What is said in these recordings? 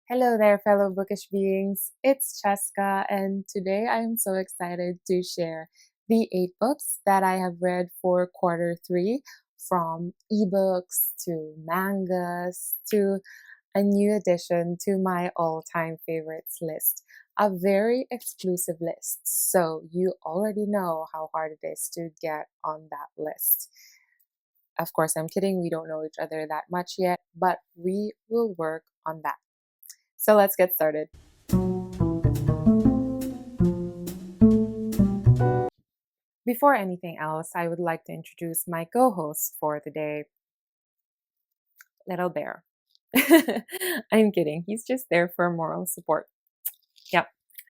Hello there, fellow bookish beings. It's Cheska, and today I am so excited to share the 8 books that I have read for quarter 3, from ebooks to mangas to a new addition to my all time favorites list. A very exclusive list, so you already know how hard it is to get on that list. Of course, I'm kidding, we don't know each other that much yet, but we will work on that. So let's get started. Before anything else, I would like to introduce my co host for the day, Little Bear. I'm kidding. He's just there for moral support. Yep.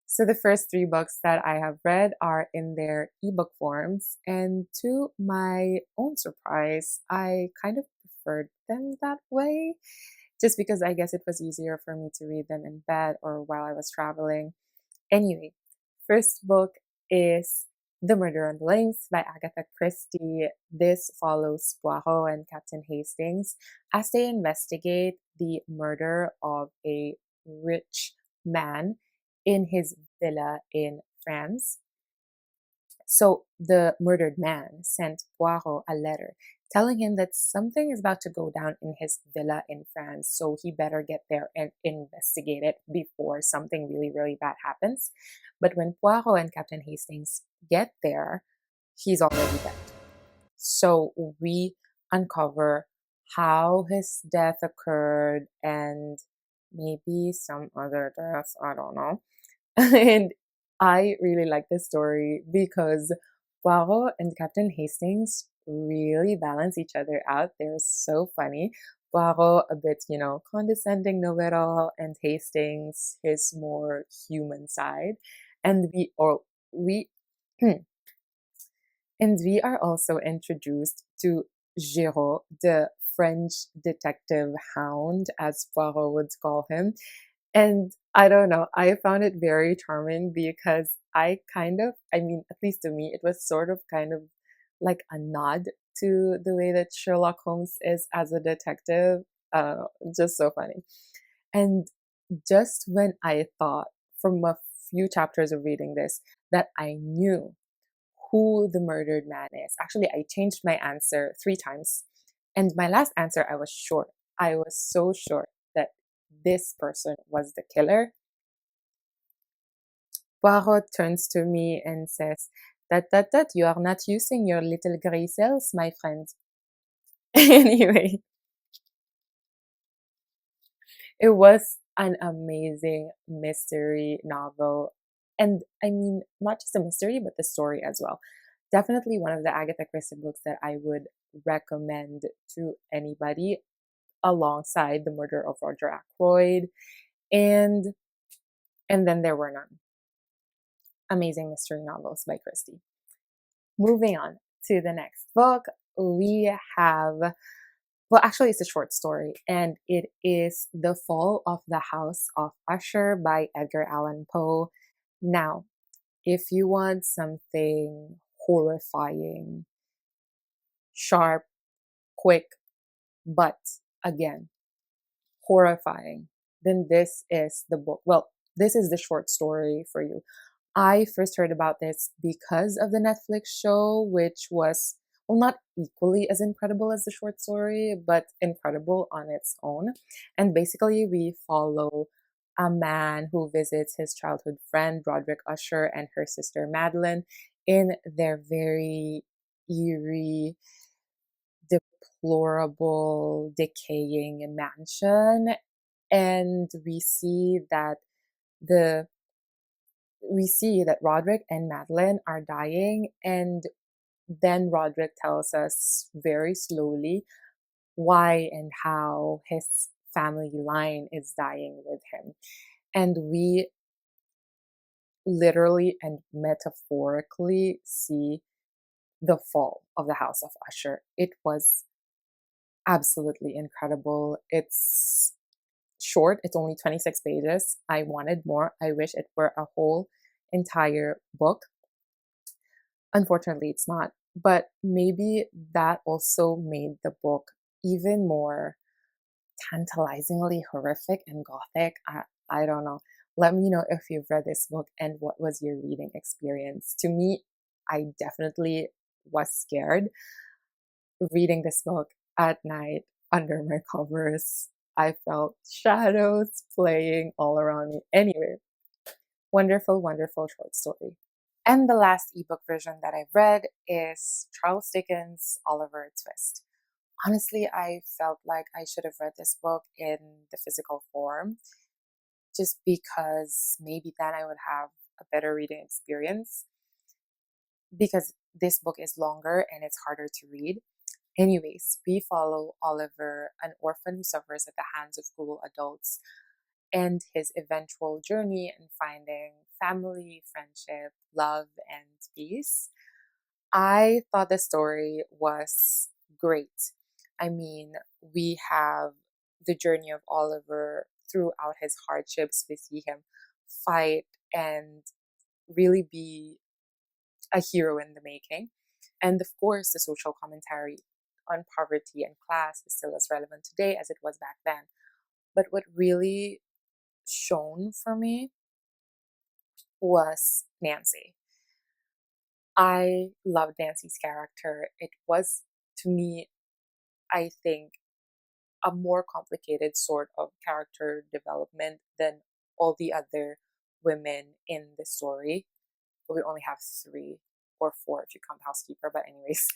So the first 3 books that I have read are in their ebook forms, and to my own surprise, I kind of preferred them that way, just because I guess it was easier for me to read them in bed or while I was traveling. Anyway, first book is The Murder on the Links by Agatha Christie. This follows Poirot and Captain Hastings as they investigate the murder of a rich man in his villa in France. So the murdered man sent Poirot a letter telling him that something is about to go down in his villa in France, so he better get there and investigate it before something really, really bad happens. But when Poirot and Captain Hastings get there, he's already dead. So we uncover how his death occurred and maybe some other deaths, I don't know. And I really like this story because Poirot and Captain Hastings really balance each other out. They're so funny. Poirot a bit, condescending know-it-all, and Hastings his more human side. And we and we are also introduced to Giraud, the French detective hound, as Poirot would call him. And I don't know, I found it very charming because at least to me, it was sort of kind of like a nod to the way that Sherlock Holmes is as a detective. Just so funny. And just when I thought from a few chapters of reading this that I knew who the murdered man is. Actually, I changed my answer 3 times. And my last answer, I was sure. I was so sure that this person was the killer. Poirot turns to me and says, that, you are not using your little gray cells, my friend. Anyway, it was an amazing mystery novel. And I mean, not just a mystery, but the story as well. Definitely one of the Agatha Christie books that I would recommend to anybody alongside The Murder of Roger Ackroyd and and Then There Were None. Amazing mystery novels by Christie. Moving on to the next book, we have, well, actually, it's a short story, and it is The Fall of the House of Usher by Edgar Allan Poe. Now, if you want something horrifying, sharp, quick, but again, horrifying, then this is the book. Well, this is the short story for you. I first heard about this because of the Netflix show, which was, well, not equally as incredible as the short story, but incredible on its own. And basically, we follow a man who visits his childhood friend, Roderick Usher, and her sister, Madeline, in their very eerie, deplorable, decaying mansion. And the we see that Roderick and Madeline are dying, and then Roderick tells us very slowly why and how his family line is dying with him. And we literally and metaphorically see the fall of the House of Usher. It was absolutely incredible. It's short, it's only 26 pages. I wanted more. I wish it were a whole entire book. Unfortunately, it's not. But maybe that also made the book even more tantalizingly horrific and gothic. I don't know. Let me know if you've read this book and what was your reading experience. To me, I definitely was scared reading this book at night under my covers. I felt shadows playing all around me. Anyway, wonderful, wonderful short story. And the last ebook version that I've read is Charles Dickens' Oliver Twist. Honestly, I felt like I should have read this book in the physical form just because maybe then I would have a better reading experience because this book is longer and it's harder to read. Anyways, we follow Oliver, an orphan who suffers at the hands of cruel adults, and his eventual journey in finding family, friendship, love, and peace. I thought the story was great. I mean, we have the journey of Oliver throughout his hardships. We see him fight and really be a hero in the making. And of course, the social commentary on poverty and class is still as relevant today as it was back then. But what really shone for me was Nancy. I loved Nancy's character. It was, to me, I think, a more complicated sort of character development than all the other women in the story. But we only have 3 or 4 if you count the housekeeper. But anyways,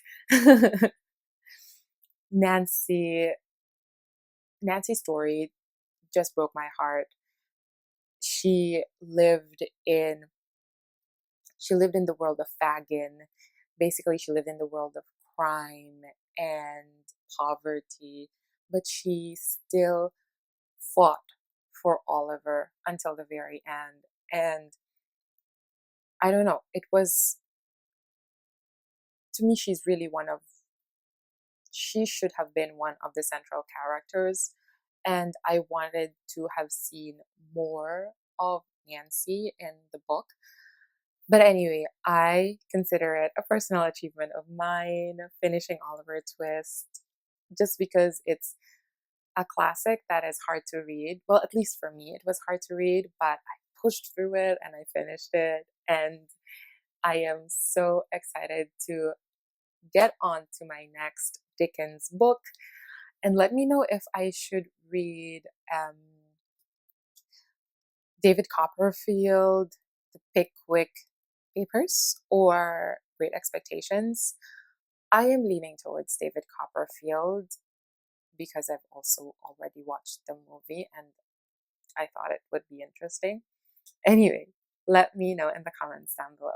Nancy's story just broke my heart. She lived in the world of Fagin. Basically, she lived in the world of crime and poverty, but she still fought for Oliver until the very end. And I don't know, it was, to me, she should have been one of the central characters. And I wanted to have seen more of Nancy in the book. But anyway, I consider it a personal achievement of mine, finishing Oliver Twist, just because it's a classic that is hard to read. Well, at least for me, it was hard to read, but I pushed through it and I finished it. And I am so excited to get on to my next Dickens book. And let me know if I should read David Copperfield, The Pickwick Papers, or Great Expectations. I am leaning towards David Copperfield because I've also already watched the movie and I thought it would be interesting. Anyway, let me know in the comments down below.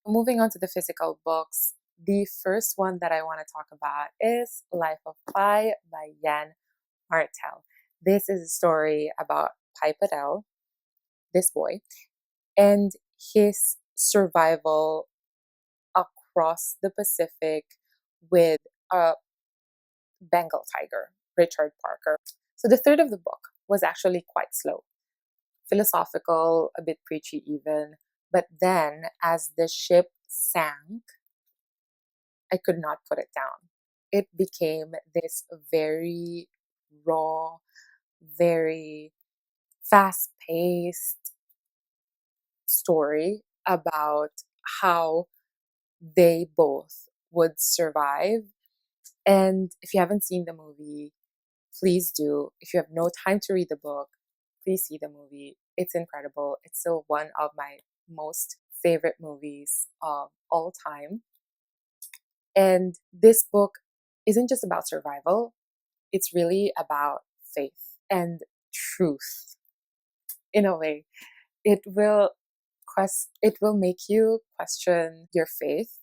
Moving on to the physical books, the first one that I want to talk about is Life of Pi by Jan Martel. This is a story about Pi Patel, this boy, and his survival across the Pacific with a Bengal tiger, Richard Parker. So the third of the book was actually quite slow, philosophical, a bit preachy even. But then as the ship sank, I could not put it down. It became this very raw, very fast paced story about how they both would survive. And if you haven't seen the movie, please do. If you have no time to read the book, please see the movie. It's incredible. It's still one of my most favorite movies of all time. And this book isn't just about survival, it's really about faith and truth in a way. It will make you question your faith,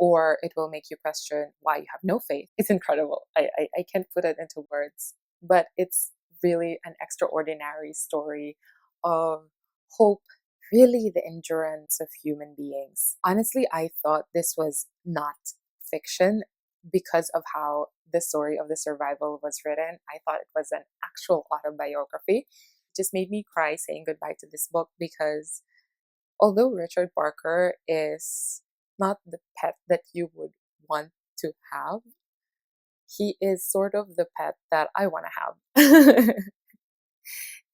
or it will make you question why you have no faith. It's incredible. I can't put it into words, but it's really an extraordinary story of hope, really the endurance of human beings. Honestly, I thought this was not fiction because of how the story of the survival was written. I thought it was an actual autobiography. It just made me cry saying goodbye to this book because although Richard Parker is not the pet that you would want to have, he is sort of the pet that I want to have.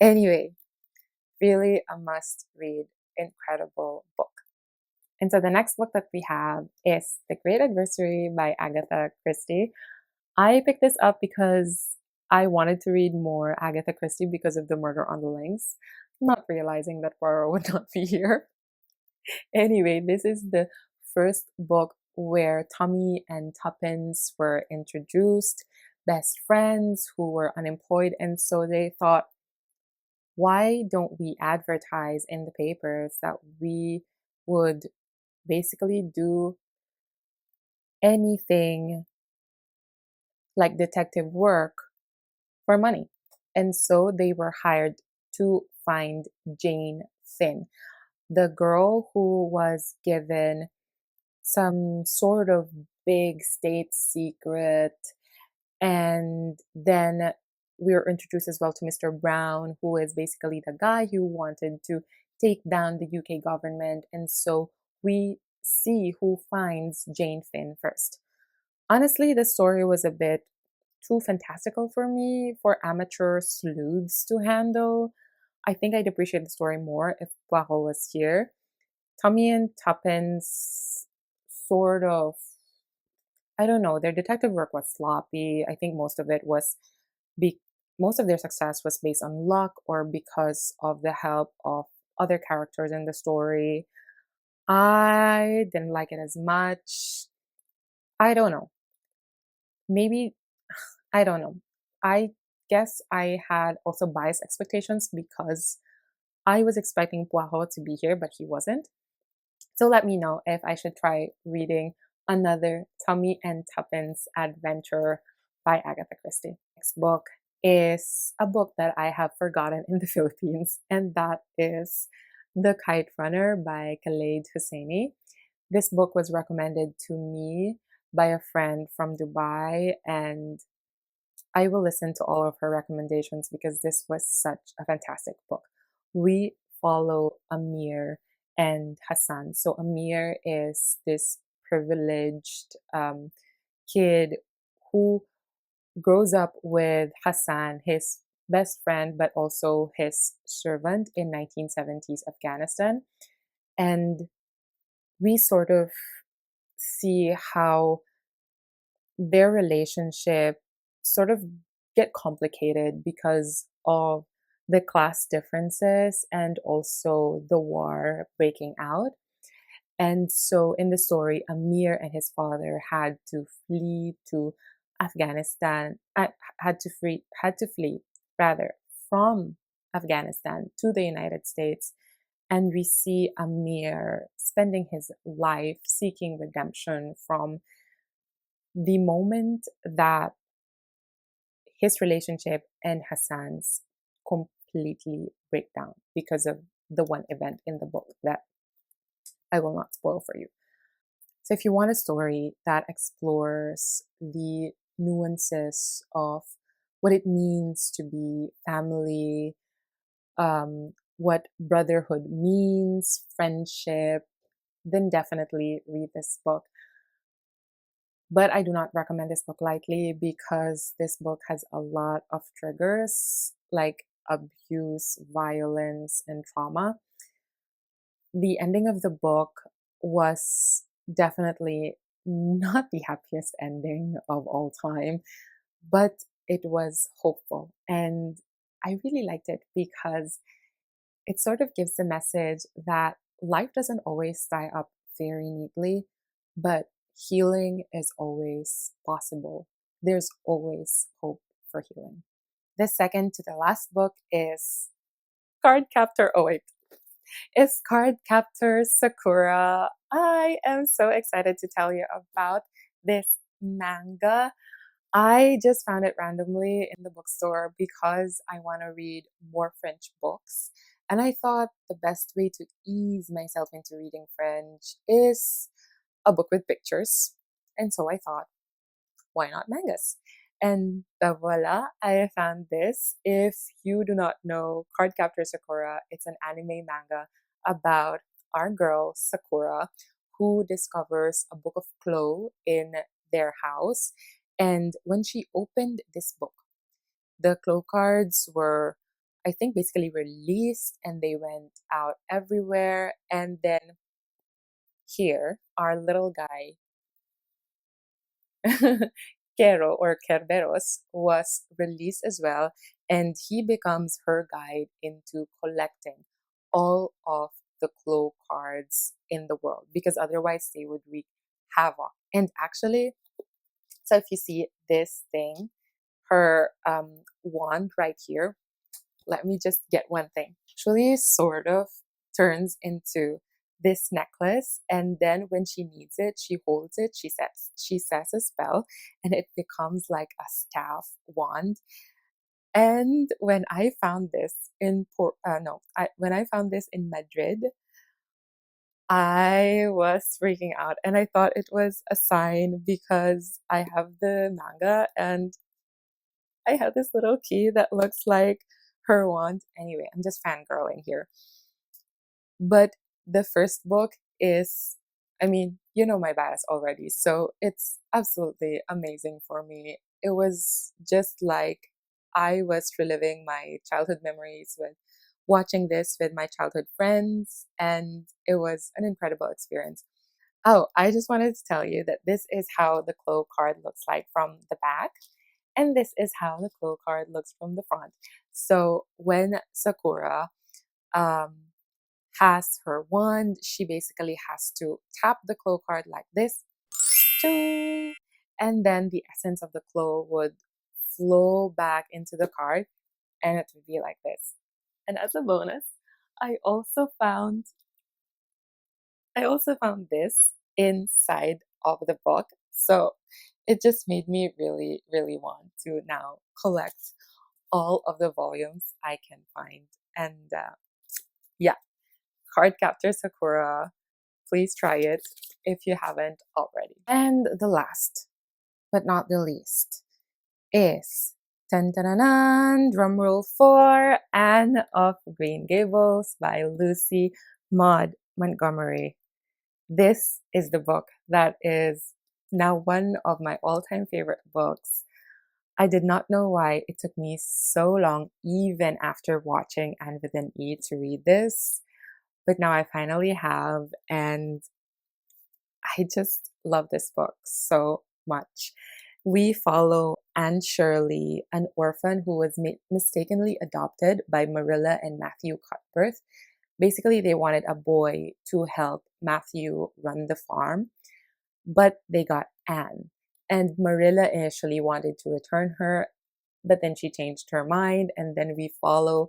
Anyway, really a must read, incredible book. And so the next book that we have is The Great Adversary by Agatha Christie. I picked this up because I wanted to read more Agatha Christie because of the Murder on the Links, not realizing that Poirot would not be here. Anyway, this is the first book where Tommy and Tuppence were introduced, best friends who were unemployed, and so they thought, why don't we advertise in the papers that we would basically do anything like detective work for money? And so they were hired to find Jane Finn, the girl who was given some sort of big state secret. And then we were introduced as well to Mr. Brown, who is basically the guy who wanted to take down the UK government. And so we see who finds Jane Finn first. Honestly, the story was a bit too fantastical for me, for amateur sleuths to handle. I think I'd appreciate the story more if Poirot was here. Tommy and Tuppence sort of, I don't know, their detective work was sloppy. I think most of it was be most of their success was based on luck or because of the help of other characters in the story. I didn't like it as much. I don't know. Maybe I don't know. I guess I had also biased expectations because I was expecting Poirot to be here, but he wasn't. So let me know if I should try reading another Tommy and Tuppence adventure by Agatha Christie. Next book is a book that I have forgotten in the Philippines, and that is The Kite Runner by Khaled Hosseini. This book was recommended to me by a friend from Dubai, and I will listen to all of her recommendations because this was such a fantastic book. We follow Amir and Hassan. So Amir is this privileged kid who grows up with Hassan, his best friend, but also his servant in 1970s Afghanistan. And we sort of see how their relationship sort of get complicated because of the class differences and also the war breaking out. And so in the story, Amir and his father had to flee to Afghanistan, had to flee rather from Afghanistan to the United States. And we see Amir spending his life seeking redemption from the moment that his relationship and Hassan's completely break down because of the one event in the book that I will not spoil for you. So, if you want a story that explores the nuances of what it means to be family, what brotherhood means, friendship, then definitely read this book. But I do not recommend this book lightly because this book has a lot of triggers like abuse, violence, and trauma. The ending of the book was definitely not the happiest ending of all time, but it was hopeful. And I really liked it because it sort of gives the message that life doesn't always tie up very neatly, but healing is always possible. There's always hope for healing. The second to the last book is Card Captor. Oh, wait. Is Card Captor Sakura. I am so excited to tell you about this manga. I just found it randomly in the bookstore because I want to read more French books. And I thought the best way to ease myself into reading French is a book with pictures. And so I thought, why not mangas? And voila, I found this. If you do not know Card Captor Sakura, it's an anime manga about our girl Sakura who discovers a book of Clo in their house. And when she opened this book, the Clo cards were, I think, basically released and they went out everywhere. And then here, our little guy, Quero or Kerberos, was released as well. And he becomes her guide into collecting all of the Clo cards in the world because otherwise they would wreak havoc. And actually, so if you see this thing, her wand right here, let me just get one thing. Actually, sort of turns into this necklace, and then when she needs it, she holds it. She says a spell, and it becomes like a staff wand. And when I found this in when I found this in Madrid, I was freaking out, and I thought it was a sign because I have the manga and I have this little key that looks like her wand. Anyway, I'm just fangirling here. But the first book is, I mean, you know my bias already, so it's absolutely amazing for me. It was just like I was reliving my childhood memories with watching this with my childhood friends, and it was an incredible experience. Oh, I just wanted to tell you that this is how the Clo card looks like from the back, and this is how the Clo card looks from the front. So when Sakura um, has her wand, she basically has to tap the Clo card like this, and then the essence of the Clo would flow back into the card, and it would be like this. And as a bonus, I also found this inside of the book. So it just made me really, really want to now collect all of the volumes I can find. And yeah, Cardcaptor Sakura, please try it if you haven't already. And the last, but not the least, is drumroll for Anne of Green Gables by Lucy Maud Montgomery. This is the book that is now one of my all-time favorite books. I did not know why it took me so long, even after watching Anne with an E, to read this. But now I finally have, and I just love this book so much. We follow Anne Shirley, an orphan who was mistakenly adopted by Marilla and Matthew Cuthbert. Basically, they wanted a boy to help Matthew run the farm, but they got Anne. And Marilla initially wanted to return her, but then she changed her mind. And then we follow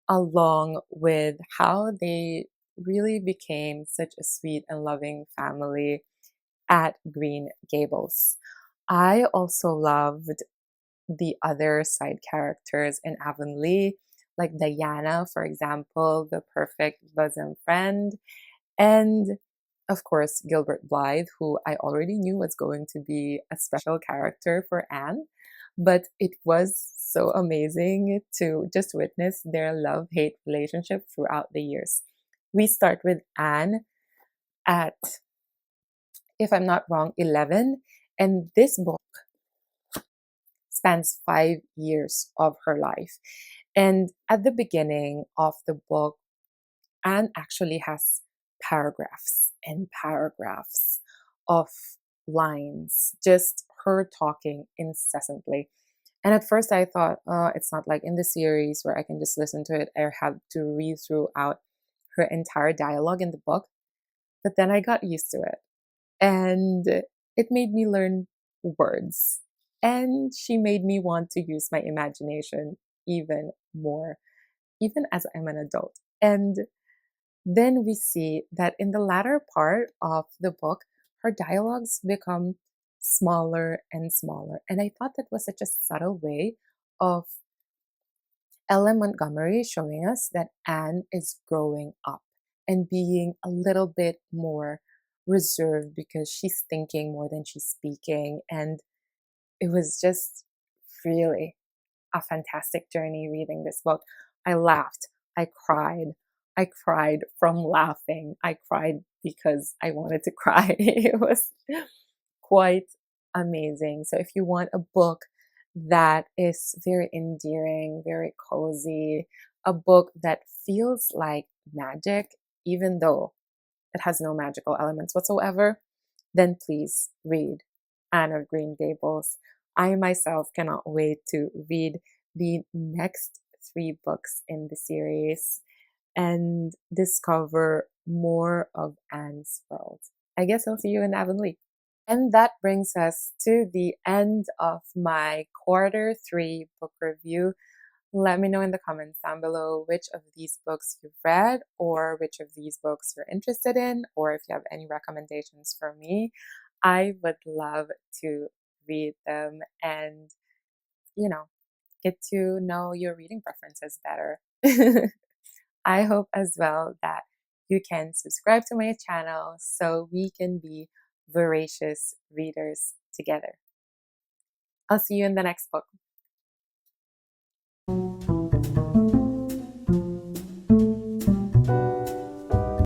along with how they really became such a sweet and loving family at Green Gables. I also loved the other side characters in Avonlea, like Diana, for example, the perfect bosom friend, and of course, Gilbert Blythe, who I already knew was going to be a special character for Anne. But it was so amazing to just witness their love-hate relationship throughout the years. We start with Anne at, if I'm not wrong, 11. And this book spans 5 years of her life. And at the beginning of the book, Anne actually has paragraphs and paragraphs of lines, just her talking incessantly. And at first I thought, it's not like in the series where I can just listen to it or have to read throughout her entire dialogue in the book. But then I got used to it. And it made me learn words. And she made me want to use my imagination even more, even as I'm an adult. And then we see that in the latter part of the book, her dialogues become smaller and smaller. And I thought that was such a subtle way of Ellen Montgomery showing us that Anne is growing up and being a little bit more reserved because she's thinking more than she's speaking. And it was just really a fantastic journey reading this book. I laughed. I cried. I cried from laughing. I cried because I wanted to cry. It was quite amazing. So if you want a book that is very endearing, very cozy, a book that feels like magic, even though it has no magical elements whatsoever, then please read Anne of Green Gables. I myself cannot wait to read the next three books in the series and discover more of Anne's world. I guess I'll see you in Avonlea. And that brings us to the end of my quarter 3 book review. Let me know in the comments down below which of these books you've read or which of these books you're interested in, or if you have any recommendations for me. I would love to read them and, you know, get to know your reading preferences better. I hope as well that you can subscribe to my channel so we can be voracious readers together. I'll see you in the next book.